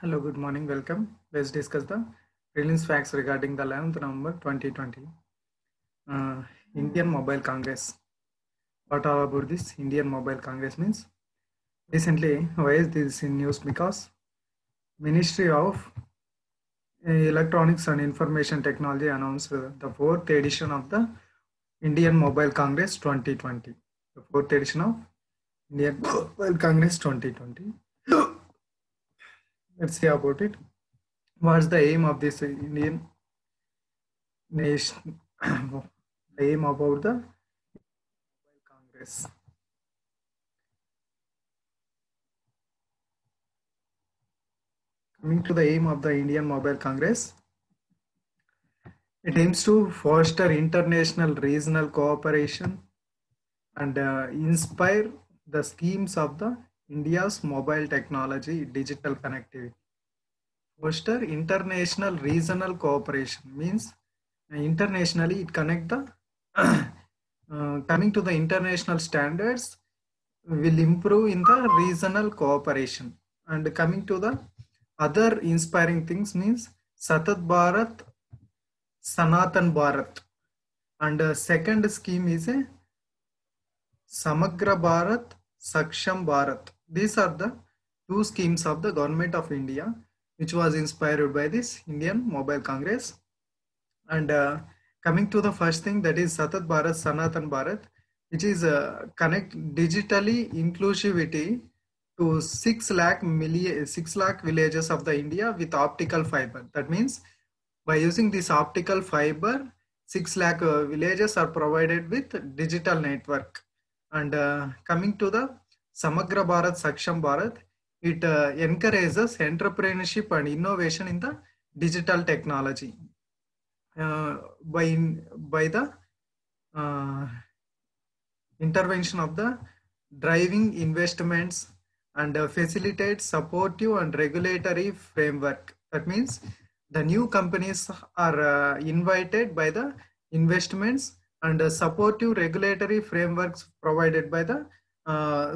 Hello, good morning, welcome. Let's discuss the prelims facts regarding the 11th November 2020 uh, Indian Mobile Congress. What all about this Indian Mobile Congress means? Recently, why is this in news? Because Ministry of Electronics and Information Technology announced the fourth edition of the Indian Mobile Congress 2020. The fourth edition of Indian Mobile Congress 2020. Let's see about it. What's the aim of this Indian nation? The aim about the Mobile Congress. Coming to the aim of the Indian Mobile Congress, it aims to foster international regional cooperation and inspire the schemes of the India's mobile technology digital connectivity. Foster international regional cooperation means internationally it connect the coming to the international standards will improve in the regional cooperation. And coming to the other inspiring things means Satat Bharat, Sanatan Bharat, and second scheme is a Samagra Bharat, Saksham Bharat. These are the two schemes of the government of India, which was inspired by this Indian Mobile Congress. And coming to the first thing, that is Satat Bharat, Sanatan Bharat, which is connect digitally inclusivity to 6 lakh villages of the India with optical fiber. That means by using this optical fiber, 6 lakh villages are provided with digital network. And coming to the Samagra Bharat, Saksham Bharat, it encourages entrepreneurship and innovation in the digital technology by the intervention of the driving investments and facilitate supportive and regulatory framework. That means the new companies are invited by the investments and supportive regulatory frameworks provided by the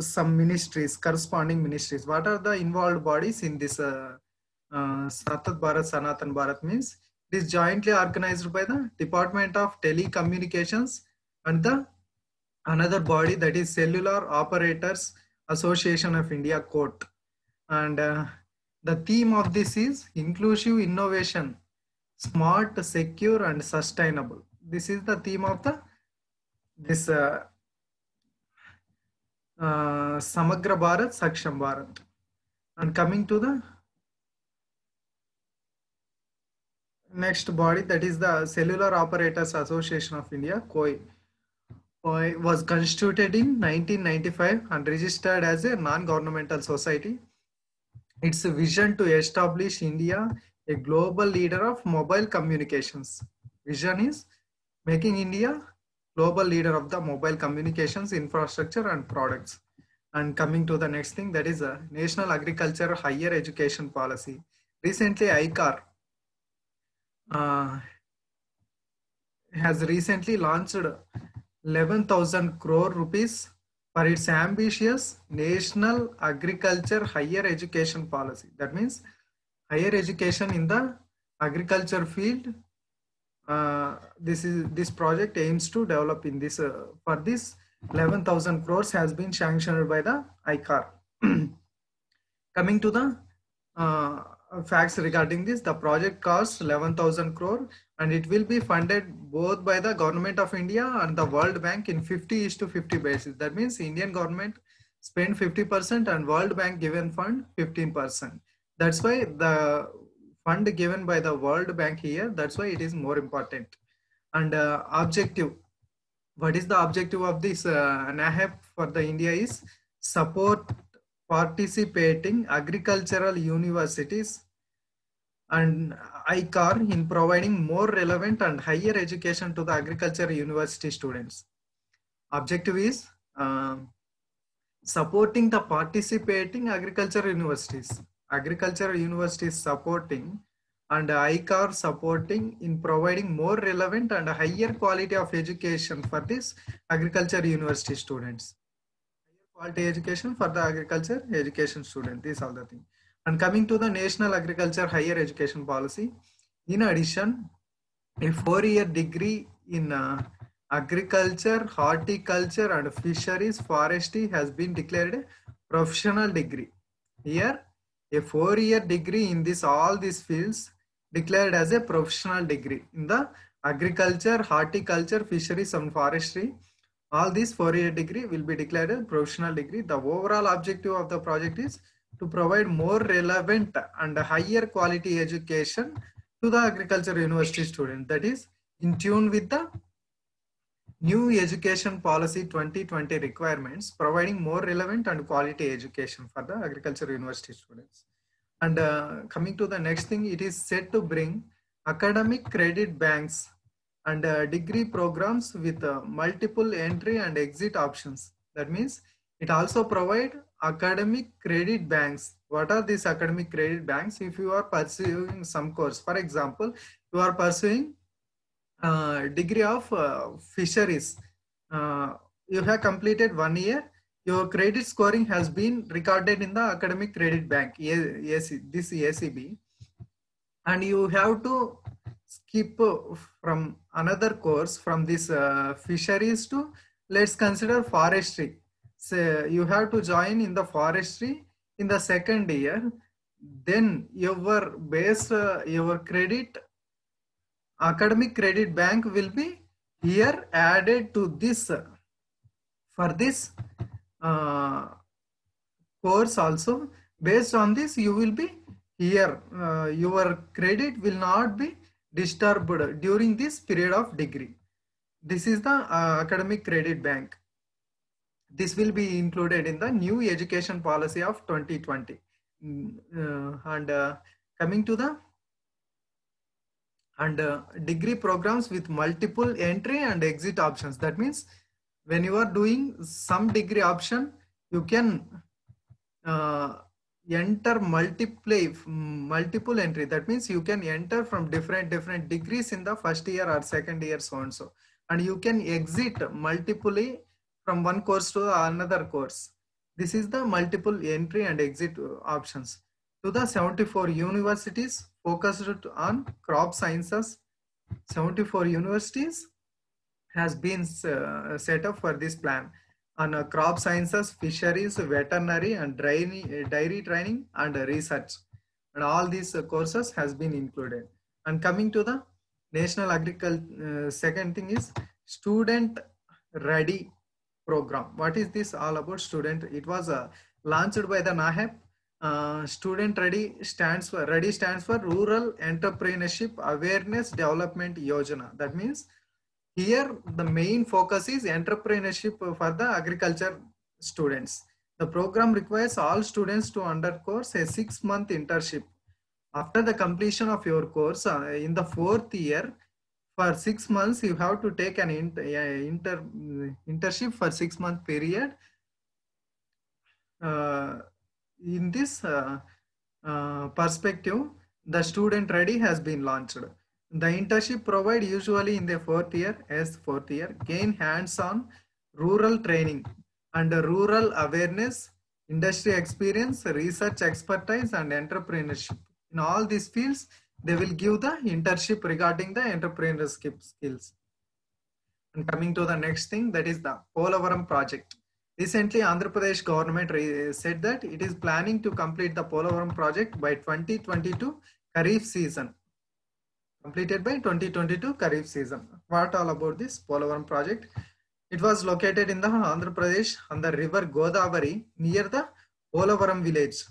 some ministries, corresponding ministries. What are the involved bodies in this Satat Bharat, Sanatan Bharat means it is jointly organized by the Department of Telecommunications and the another body, that is Cellular Operators Association of India Court. And the theme of this is inclusive innovation, smart, secure and sustainable. This is the theme of the this Samagra Bharat, Saksham Bharat. And coming to the next body, that is the Cellular Operators Association of India, COI. COI was constituted in 1995 and registered as a non-governmental society. Its vision to establish India a global leader of mobile communications. Vision is making India global leader of the mobile communications infrastructure and products. And coming to the next thing, that is a National Agriculture Higher Education Policy. Recently, ICAR has recently launched 11,000 crore rupees for its ambitious National Agriculture Higher Education Policy. That means higher education in the agriculture field. This project aims to develop in this for this 11,000 crores has been sanctioned by the ICAR. Coming to the facts regarding this, the project costs 11,000 crore and it will be funded both by the government of India and the World Bank in 50:50 basis. That means Indian government spend 50% and World Bank given fund 15%. That's why the fund given by the World Bank here, that's why it is more important. And objective, what is the objective of this NAHEP for the India is support participating agricultural universities and ICAR in providing more relevant and higher education to the agriculture university students. Objective is supporting the participating agriculture universities. Agriculture universities supporting and ICAR supporting in providing more relevant and higher quality of education for this agriculture university students. Higher quality education for the agriculture education student. These are the things. And coming to the National Agriculture Higher Education Policy, in addition, a 4-year degree in agriculture, horticulture and fisheries forestry has been declared a professional degree. Here, a 4-year degree in all these fields declared as a professional degree in the agriculture, horticulture, fisheries and forestry. All these 4-year degree will be declared a professional degree. The overall objective of the project is to provide more relevant and higher quality education to the agriculture university student, that is in tune with the new education policy 2020 requirements, providing more relevant and quality education for the agriculture university students. And coming to the next thing, it is set to bring academic credit banks and degree programs with multiple entry and exit options. That means it also provide academic credit banks. What are these academic credit banks? If you are pursuing some course, for example, you are pursuing degree of fisheries, you have completed 1 year, your credit scoring has been recorded in the academic credit bank, this ACB, and you have to skip from another course from this fisheries to, let's consider forestry. So you have to join in the forestry in the 2nd year, then your base, your credit, academic credit bank will be here added to this for this course also. Based on this, you will be here, your credit will not be disturbed during this period of degree. This is the academic credit bank. This will be included in the new education policy of 2020. And coming to the degree programs with multiple entry and exit options. That means when you are doing some degree option, you can enter multiple entry. That means you can enter from different degrees in the 1st year or 2nd year, so and so, and you can exit multiply from one course to another course. This is the multiple entry and exit options. To the 74 universities focused on crop sciences, 74 universities has been set up for this plan on crop sciences, fisheries, veterinary and dairy training and research, and all these courses has been included. And coming to the national agriculture, second thing is student ready program. What is this all about? Student, it was launched by the NAHEP. Student ready stands for Rural Entrepreneurship Awareness Development Yojana. That means here the main focus is entrepreneurship for the agriculture students. The program requires all students to undergo a 6-month internship. After the completion of your course in the 4th year, for 6 months you have to take an internship for 6-month period. In this perspective, the student ready has been launched. The internship provide usually in the 4th year, gain hands-on rural training and rural awareness, industry experience, research expertise and entrepreneurship. In all these fields, they will give the internship regarding the entrepreneurship skills. And coming to the next thing, that is the Polavaram project. Recently, Andhra Pradesh government said that it is planning to complete the Polavaram project by 2022 Kharif season. Completed by 2022 Kharif season. What all about this Polavaram project? It was located in the Andhra Pradesh on the river Godavari near the Polavaram village.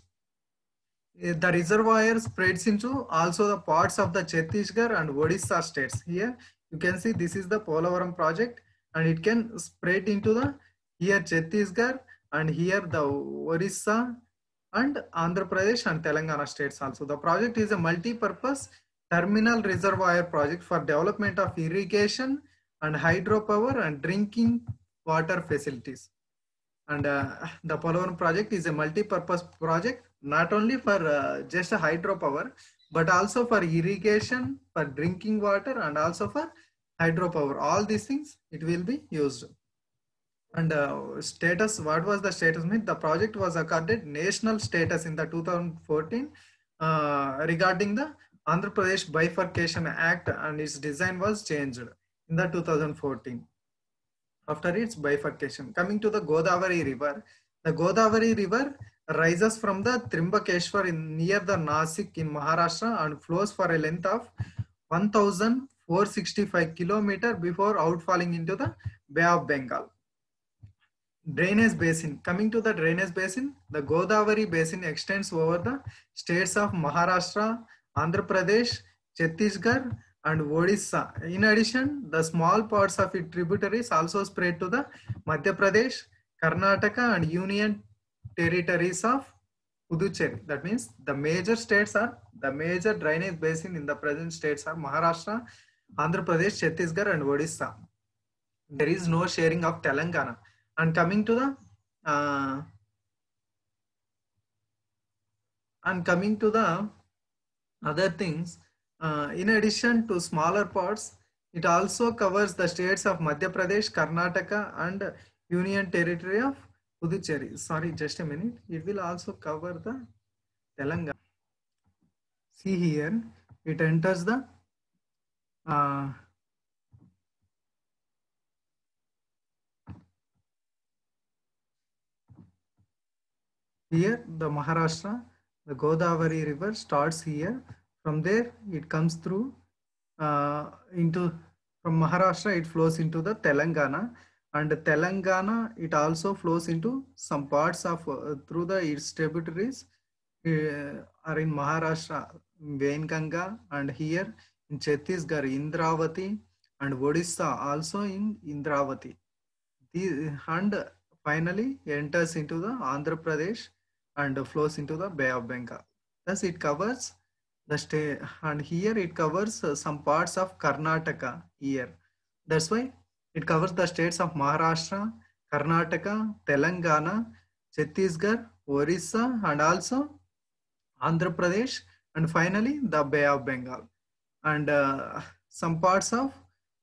The reservoir spreads into also the parts of the Chhattisgarh and Odisha states. Here you can see this is the Polavaram project, and it can spread into the here Chhattisgarh and here the Odisha and Andhra Pradesh and Telangana states also. The project is a multi-purpose terminal reservoir project for development of irrigation and hydropower and drinking water facilities. And the Polavaram project is a multi-purpose project, not only for just a hydropower, but also for irrigation, for drinking water, and also for hydropower. All these things it will be used. And status, what was the status mean? The project was accorded national status in the 2014 regarding the Andhra Pradesh Bifurcation Act, and its design was changed in the 2014 after its bifurcation. Coming to the Godavari River, the Godavari River rises from the Trimbakeshwar near the Nasik in Maharashtra and flows for a length of 1,465 kilometers before outfalling into the Bay of Bengal. Drainage basin. Coming to the drainage basin, the Godavari basin extends over the states of Maharashtra, Andhra Pradesh, Chhattisgarh, and Odisha. In addition, the small parts of its tributaries also spread to the Madhya Pradesh, Karnataka, and Union territories of Puducherry. That means the major states are, the major drainage basin in the present states are Maharashtra, Andhra Pradesh, Chhattisgarh, and Odisha. There is no sharing of Telangana. And coming to the other things, in addition to smaller parts, it also covers the states of Madhya Pradesh, Karnataka, and Union Territory of Puducherry. Sorry, just a minute. It will also cover the Telangana. See here, it enters the here the Maharashtra, the Godavari river starts here. From there, it comes through into, from Maharashtra, it flows into the Telangana, and Telangana, it also flows into some parts of through the its tributaries are in Maharashtra, Vainganga, and here in Chhattisgarh, Indravati, and Odisha also in Indravati. And finally enters into the Andhra Pradesh and flows into the Bay of Bengal. Thus it covers the state, and here it covers some parts of Karnataka here. That's why it covers the states of Maharashtra, Karnataka, Telangana, Chhattisgarh, Orissa, and also Andhra Pradesh, and finally the Bay of Bengal. And some parts of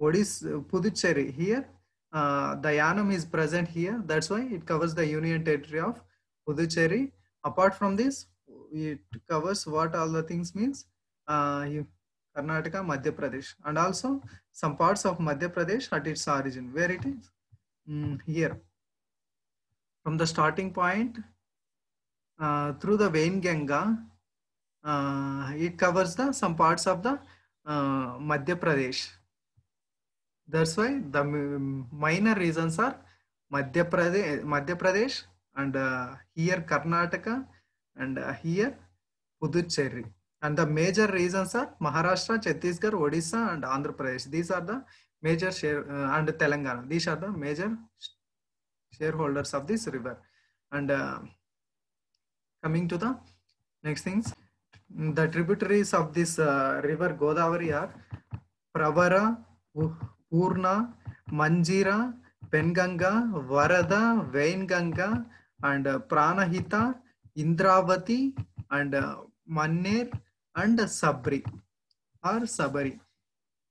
Odisha, Puducherry here. The Yanam is present here. That's why it covers the Union Territory of Puducherry. Apart from this, it covers what all the things means. Karnataka, Madhya Pradesh, and also some parts of Madhya Pradesh at its origin. Where it is? Here. From the starting point through the Vainganga, it covers the some parts of the Madhya Pradesh. That's why the minor regions are Madhya Pradesh, and here Karnataka, and here Puducherry. And the major regions are Maharashtra, Chhattisgarh, Odisha, and Andhra Pradesh. These are the major share, and Telangana. These are the major shareholders of this river. And coming to the next things, the tributaries of this river Godavari are Pravara, Purna, Manjira, Penganga, Varada, Vainganga, and Pranahita, Indravati, and Manner, and Sabri or Sabari.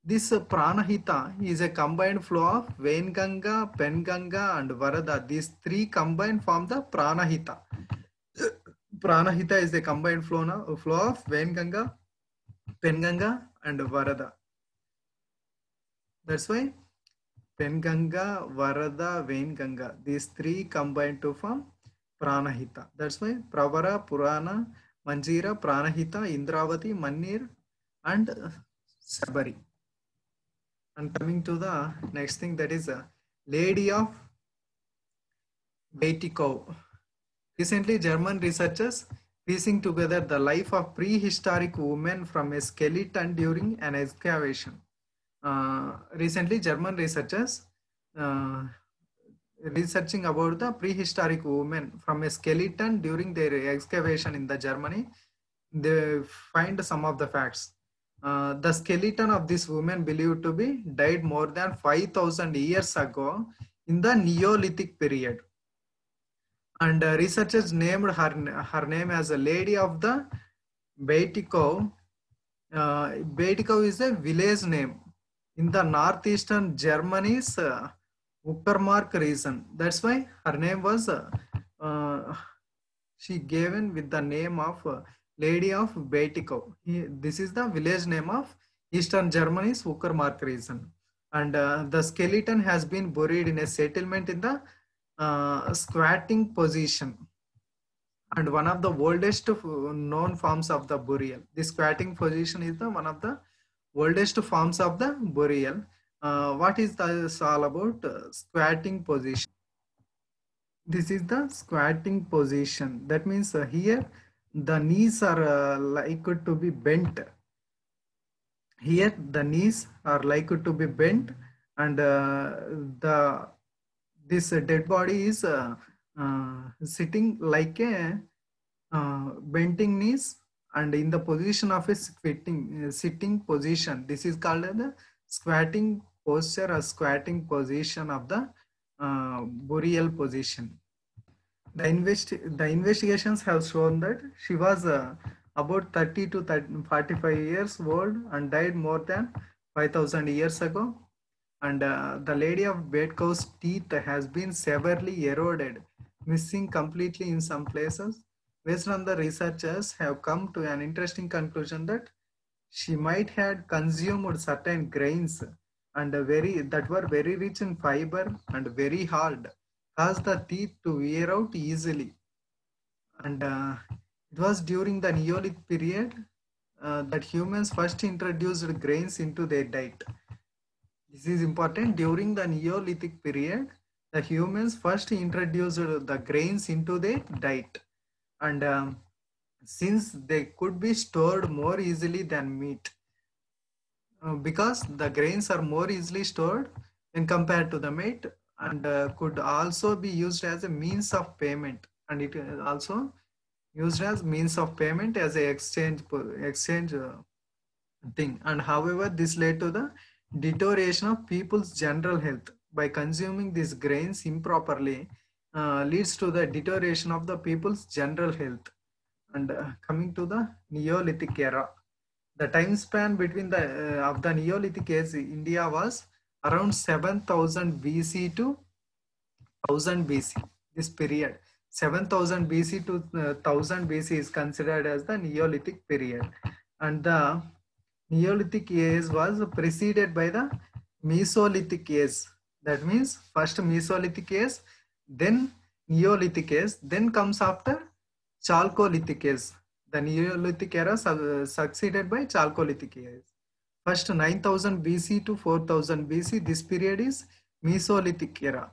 This Pranahita is a combined flow of Vainganga, Penganga, and Varada. These three combined form the Pranahita. Pranahita is a combined flow of Vainganga, Penganga, and Varada. That's why Penganga, Varada, Vainganga, these three combined to form Pranahita. That's why Pravara, Purana, Manjira, Pranahita, Indravati, Mannir, and Sabari. And coming to the next thing, that is Lady of Beitikov. Recently, German researchers piecing together the life of prehistoric women from a skeleton during an excavation. Recently, German researchers researching about the prehistoric women from a skeleton during their excavation in the Germany. They find some of the facts. The skeleton of this woman believed to be died more than 5,000 years ago in the Neolithic period. And researchers named her name as a Lady of the Beitikov. Beitikov is a village name in the northeastern Germany's Uckermark region. That's why her name was she given with the name of Lady of Betikov. This is the village name of Eastern Germany's Uckermark region. And the skeleton has been buried in a settlement in the squatting position, and one of the oldest known forms of the burial. The squatting position is the one of the oldest forms of the burial. What is this all about? Squatting position. This is the squatting position. That means here the knees are likely to be bent. Here the knees are likely to be bent, and the this dead body is sitting like a bending knees and in the position of a sitting position. This is called the squatting posture or squatting position of the burial position. The investigations have shown that she was about 30 to 45 years old and died more than 5,000 years ago. And the Lady of Bedkov's teeth has been severely eroded, missing completely in some places. Based on the researchers have come to an interesting conclusion that she might have consumed certain grains and that were very rich in fiber and very hard, cause the teeth to wear out easily. And it was during the Neolithic period that humans first introduced grains into their diet. This is important. During the Neolithic period, the humans first introduced the grains into their diet. And since they could be stored more easily than meat, because the grains are more easily stored when compared to the meat, and could also be used as a means of payment, and it is also used as means of payment as a exchange thing. And however, this led to the deterioration of people's general health. By consuming these grains improperly leads to the deterioration of the people's general health. And coming to the Neolithic era, the time span between the of the Neolithic age India was around 7,000 BC to 1000 BC. This period 7,000 BC to 1000 BC is considered as the Neolithic period, and the Neolithic age was preceded by the Mesolithic age. That means first Mesolithic age, then Neolithic age, then comes after Chalcolithic age. The Neolithic era succeeded by Chalcolithic age. First 9000 BC to 4000 BC, this period is Mesolithic era.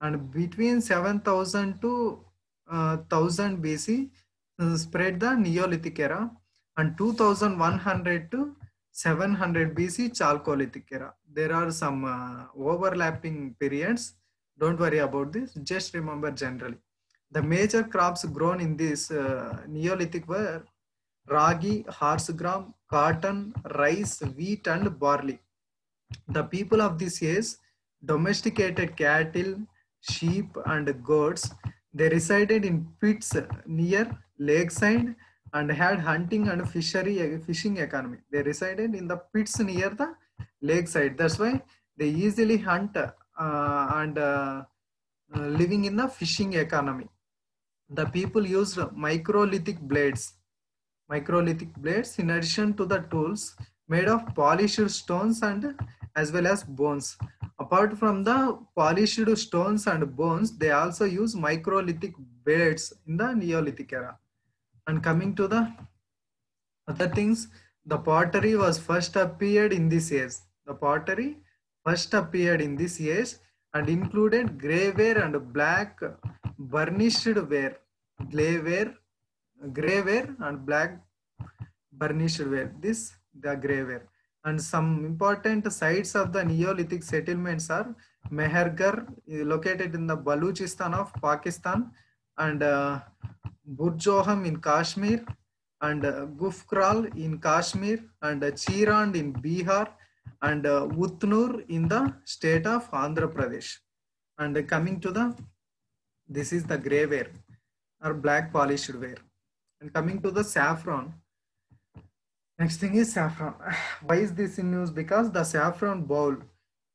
And between 7000 to 1000 BC spread the Neolithic era, and 2100 to 700 BC Chalcolithic era. There are some overlapping periods. Don't worry about this. Just remember generally. The major crops grown in this Neolithic were ragi, horse gram, cotton, rice, wheat, and barley. The people of this age domesticated cattle, sheep, and goats. They resided in pits near lakeside and had hunting and fishing economy. They resided in the pits near the lakeside. That's why they easily hunt and living in the fishing economy. The people used microlithic blades in addition to the tools made of polished stones and as well as bones. Apart from the polished stones and bones, they also use microlithic blades in the Neolithic era. And coming to the other things, the pottery was first appeared in this age. The pottery first appeared in this age and included grayware and black burnished ware. Grayware and black burnished ware. This the grayware. And some important sites of the Neolithic settlements are Mehergarh, located in the Baluchistan of Pakistan, and Burjoham in Kashmir, and Gufkral in Kashmir, and Chirand in Bihar, and Utnur in the state of Andhra Pradesh. And coming to the, this is the grayware or black polished ware. And coming to the saffron, next thing is saffron. Why is this in news? Because the saffron bowl,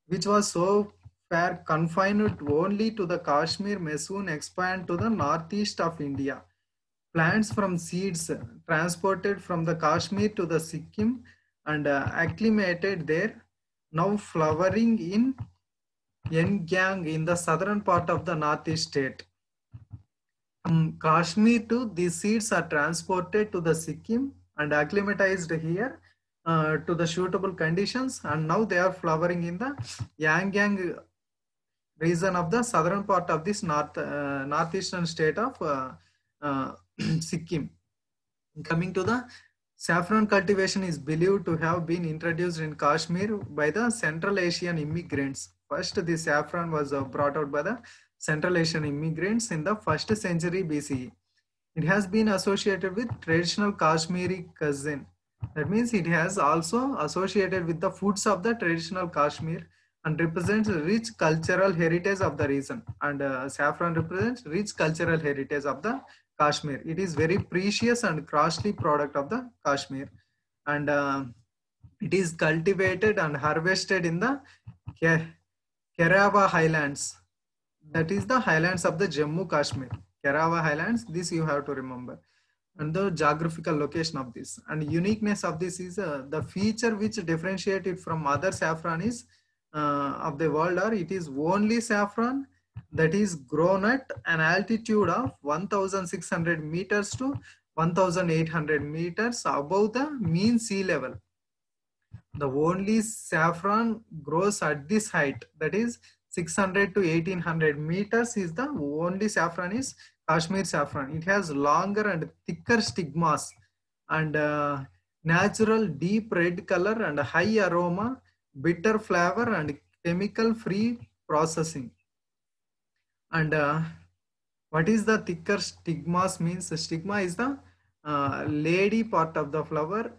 which was so were confined only to the Kashmir may soon expand to the northeast of India. Plants from seeds transported from the Kashmir to the Sikkim and acclimated there, now flowering in Yengyang in the southern part of the northeast state. From Kashmir to these seeds are transported to the Sikkim and acclimatized here to the suitable conditions, and now they are flowering in the Yangyang region of the southern part of this northeastern state of Sikkim. Coming to the saffron cultivation is believed to have been introduced in Kashmir by the Central Asian immigrants. First, the saffron was brought out by the Central Asian immigrants in the 1st century BCE. It has been associated with traditional Kashmiri cuisine. That means it has also associated with the foods of the traditional Kashmir and represents rich cultural heritage of the region. And saffron represents rich cultural heritage of the Kashmir. It is very precious and costly product of the Kashmir, and it is cultivated and harvested in the Kerava Highlands. That is the highlands of the Jammu Kashmir. Kerava Highlands, this you have to remember. And the geographical location of this. And uniqueness of this is the feature which differentiates it from other saffron is of the world, or it is only saffron that is grown at an altitude of 1,600 meters to 1,800 meters above the mean sea level. The only saffron grows at this height, that is 600 to 1800 meters is the only saffron is Kashmir saffron. It has longer and thicker stigmas and natural deep red color and high aroma, bitter flavor and chemical free processing. And what is the thicker stigmas means? The stigma is the lady part of the flower.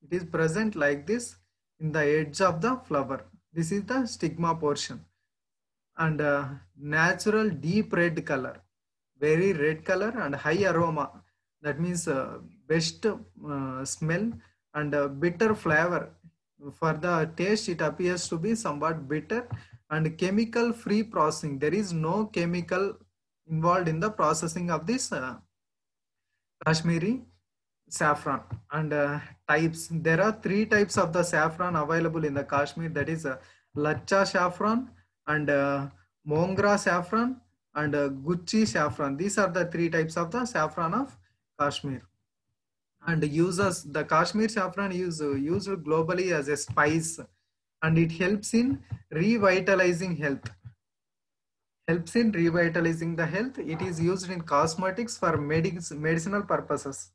It is present like this in the edge of the flower. This is the stigma portion. And natural deep red color, very red color and high aroma. That means best smell and bitter flavor. For the taste, it appears to be somewhat bitter and chemical free processing. There is no chemical involved in the processing of this Kashmiri saffron. And types, there are 3 types of the saffron available in the Kashmir, that is Lacha saffron and Mongra saffron and Gucci saffron. These are the 3 types of the saffron of Kashmir. And uses the Kashmir saffron is used globally as a spice, and it helps in revitalizing health. Helps in revitalizing the health. It is used in cosmetics for medicinal purposes.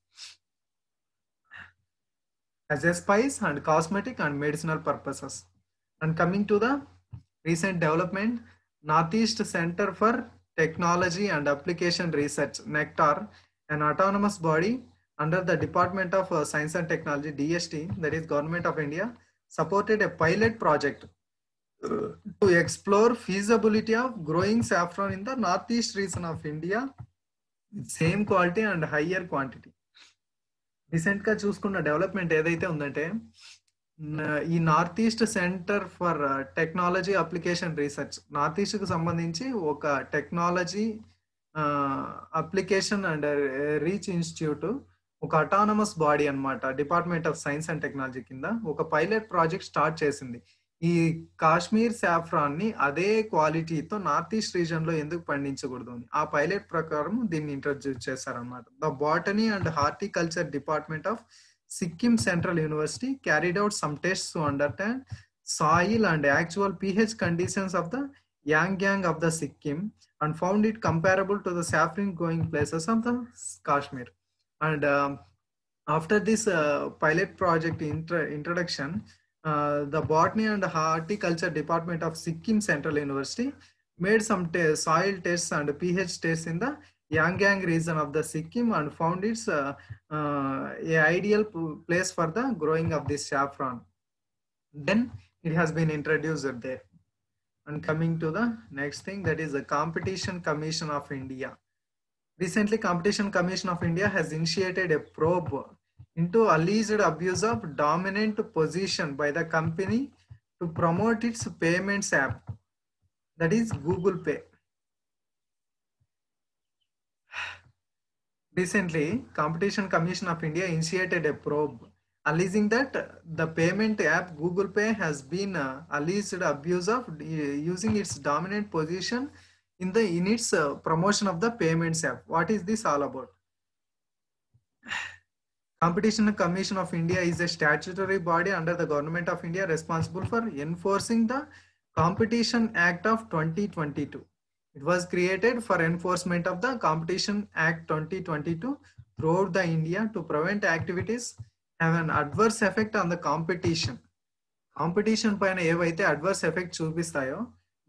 As a spice and cosmetic and medicinal purposes. And coming to the recent development, Northeast Center for Technology and Application Research, NECTAR, an autonomous body under the Department of Science and Technology, DST, that is Government of India, supported a pilot project to explore feasibility of growing saffron in the northeast region of India with same quality and higher quantity. Recent గా చూసుకున్న development ఏదైతే ఉందంటే, ఈ north east centre for technology application research, north east కు సంబంధించి ఒక technology application and reach institute, ఒక autonomous body అన్నమాట, department of science and technology కింద ఒక పైలట్ ప్రాజెక్ట్ స్టార్ట్ చేసింది. ఈ కాశ్మీర్ సాఫ్రాన్ ని అదే క్వాలిటీతో నార్త్ ఈస్ట్ రీజన్ లో ఎందుకు పండించకూడదు అని ఆ పైలట్ ప్రకారం దీన్ని ఇంట్రడ్యూస్ చేశారనమాట. The botany and horticulture department of Sikkim central university carried out some tests to understand soil and actual pH conditions of the Yangyang of the Sikkim and found it comparable to the saffron growing places of the Kashmir. And after this pilot project introduction, the Botany and Horticulture Department of Sikkim Central University made some soil tests and pH tests in the Yangyang region of the Sikkim and found it's a ideal place for the growing of this saffron. Then it has been introduced there. And coming to the next thing, that is the Competition Commission of India. Recently, Competition Commission of India has initiated a probe into alleged abuse of dominant position by the company to promote its payments app. that is Google Pay. Recently, Competition Commission of India initiated a probe alleging that the payment app Google Pay has been alleged abuse of using its dominant position in its promotion of the payments app. What is this all about? Competition Commission of India is a statutory body under the Government of India responsible for enforcing the Competition Act of 2022. It was created for enforcement of the Competition Act 2022 throughout the India to prevent activities have an adverse effect on the competition. Competition పైన ఏవైతే adverse effect చూపిస్తాయో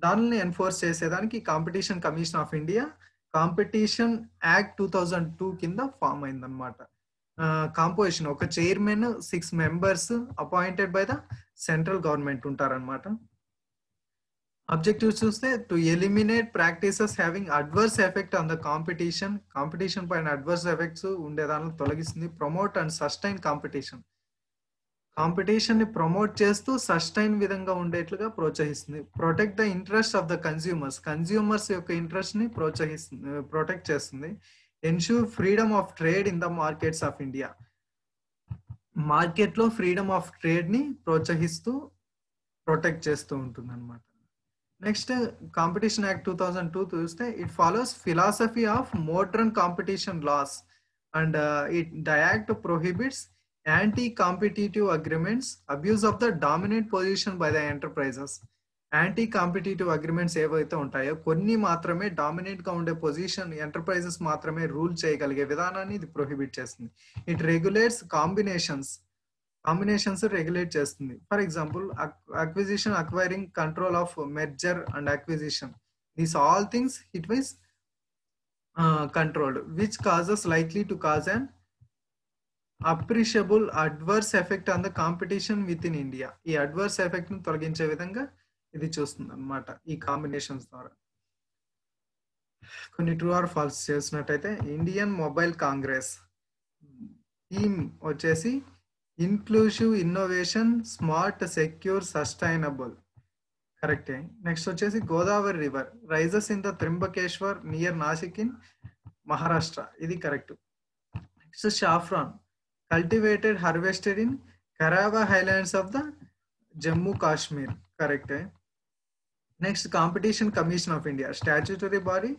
దానిని enforce చేసేదానికి competition commission of India competition act 2002 కింద form అయిందన్నమాట. Composition ఒక chairman 6 members appointed by the central government ఉంటారనమాట. Objective చూస్తే to eliminate practices having adverse effect on the competition పైన అడ్వర్స్ ఎఫెక్ట్స్ ఉండేదాన్ని తొలగిస్తుంది. ప్రమోట్ అండ్ సస్టైన్ కాంపిటీషన్ ని promote చేస్తూ సస్టైన్ విధంగా ఉండేట్లుగా ప్రోత్సహిస్తుంది. Protect the interest of the consumers యొక్క ఇంట్రెస్ట్ ని ప్రొటెక్ట్ చేస్తుంది. Ensure freedom of trade in the markets of India, మార్కెట్లో ఫ్రీడమ్ ఆఫ్ ట్రేడ్ ని ప్రోత్సహిస్తూ ప్రొటెక్ట్ చేస్తూ ఉంటుంది అనమాట. నెక్స్ట్ కాంపిటీషన్ యాక్ట్ 2002 చూస్తే it follows philosophy of modern competition laws and the act prohibits anti-competitive agreements, abuse of the dominant position by the enterprises. Anti-competitive agreements ఏవైతే ఉంటాయో కొన్ని మాత్రమే డామినెంట్ గా ఉండే పొజిషన్ ఎంటర్ప్రైజెస్ మాత్రమే రూల్ చేయగలిగే విధానాన్ని ఇది ప్రొహిబిట్ చేస్తుంది. ఇట్ రెగ్యులేట్స్ కాంబినేషన్స్ రెగ్యులేట్ చేస్తుంది. For example acquisition, control of merger and acquisition, these all things it wise controlled which causes likely to cause an appreciable adverse effect on the competition with in India. ఈ adverse effect ను తొలగించే విధంగా ఇది చూస్తుంది అనమాట ఈ combinations ద్వారా. కొన్ని ట్రూ ఆర్ ఫాల్స్ చేసినట్టయితే ఇండియన్ మొబైల్ కాంగ్రెస్ థీమ్ వచ్చేసి inclusive, innovation, smart, secure, sustainable. కరెక్టే. నెక్స్ట్ వచ్చేసి Godavari river rises in the Trimbakeshwar near Nashik in Maharashtra, ఇది correct. Next saffron cultivated, harvested in Karewa highlands of the Jammu Kashmir, కరెక్టే. Next competition commission of India statutory body,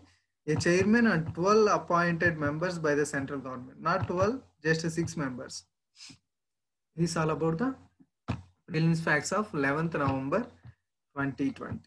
a chairman and 12 appointed members by the central government, not 12, just 6 members. This is all about the prelims facts of 11th November 2020.